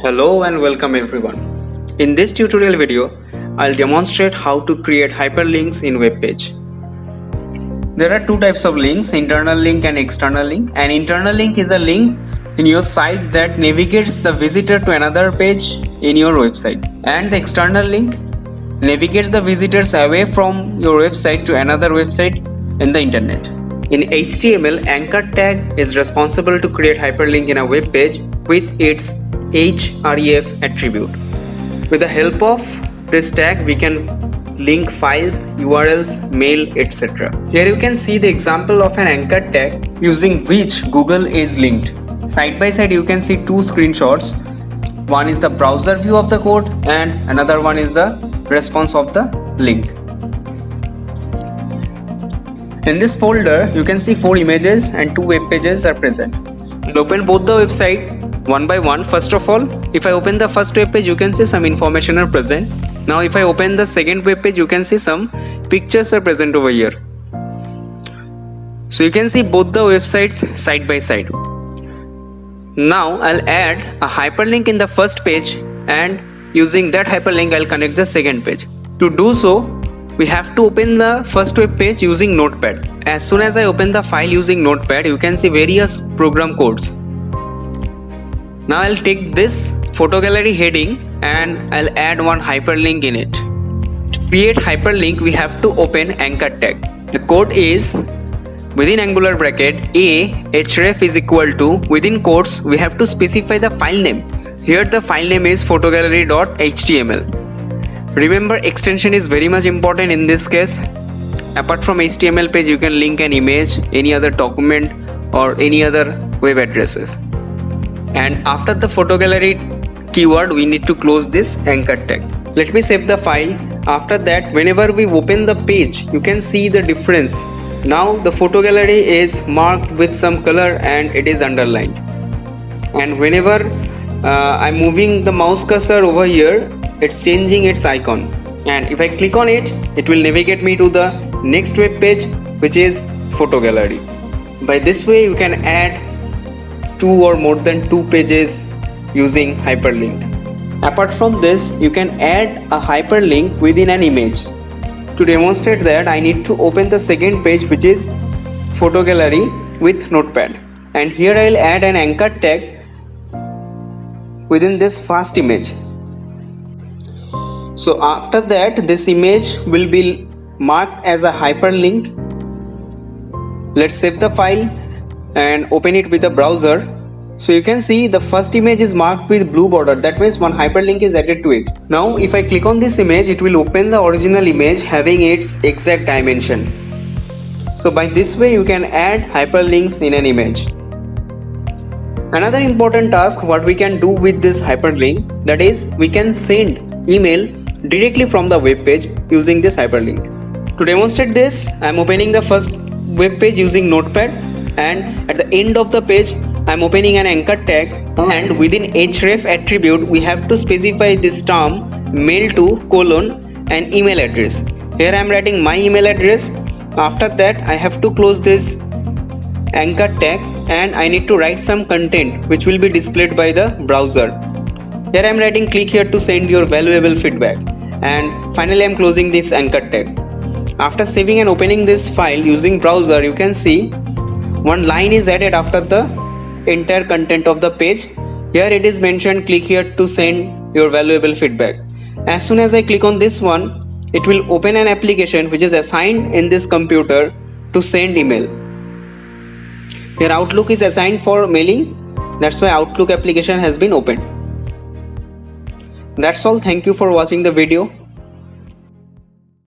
Hello and welcome everyone. In this tutorial video, I'll demonstrate how to create hyperlinks in Webpage. There are two types of links, internal link and external link. An internal link is a link in your site that navigates the visitor to another page in your website. And the external link navigates the visitors away from your website to another website in the internet. In HTML, anchor tag is responsible to create hyperlink in a web page with its href attribute. With the help of this tag, we can link files, URLs, mail, etc. Here you can see the example of an anchor tag using which Google is linked. Side by side you can see two screenshots. One is the browser view of the code and another one is the response of the link. In this folder you can see 4 images and 2 web pages are present. I'll open both the website one by one. First of all, if I open the first web page, you can see some information are present. Now if I open the second web page, you can see some pictures are present over here. So you can see both the websites side by side. Now I'll add a hyperlink in the first page and using that hyperlink I'll connect the second page. To do so, we have to open the first web page using Notepad. As soon as I open the file using Notepad, you can see various program codes. Now I'll take this photo gallery heading and I'll add one hyperlink in it. To create hyperlink, we have to open anchor tag. The code is within angular bracket a href is equal to, within quotes we have to specify the file name. Here the file name is photogallery.html. Remember, extension is very much important in this case. Apart from HTML page, you can link an image, any other document or any other web addresses. And after the photo gallery keyword, we need to close this anchor tag. Let me save the file. After that, whenever we open the page, you can see the difference. Now the photo gallery is marked with some color and it is underlined. And whenever I'm moving the mouse cursor over here, it's changing its icon. And if I click on it, it will navigate me to the next web page, which is photo gallery. By this way, you can add 2 or more than 2 pages using hyperlink. Apart from this, you can add a hyperlink within an image. To demonstrate that, I need to open the second page, which is photo gallery with Notepad. And here I'll add an anchor tag within this first image. So after that, this image will be marked as a hyperlink. Let's save the file and open it with a browser. So you can see the first image is marked with blue border. That means one hyperlink is added to it. Now if I click on this image, it will open the original image having its exact dimension. So by this way you can add hyperlinks in an image. Another important task what we can do with this hyperlink, that is we can send email directly from the web page using this hyperlink. To demonstrate this, I am opening the first web page using Notepad, and at the end of the page I am opening an anchor tag, and within href attribute we have to specify this term mail to : and email address. Here I am writing my email address. After that I have to close this anchor tag and I need to write some content which will be displayed by the browser. Here I am writing click here to send your valuable feedback, and finally I am closing this anchor tag. After saving and opening this file using browser, you can see one line is added after the entire content of the page. Here it is mentioned click here to send your valuable feedback. As soon as I click on this one, it will open an application which is assigned in this computer to send email. Here Outlook is assigned for mailing. That's why Outlook application has been opened. That's all. Thank you for watching the video.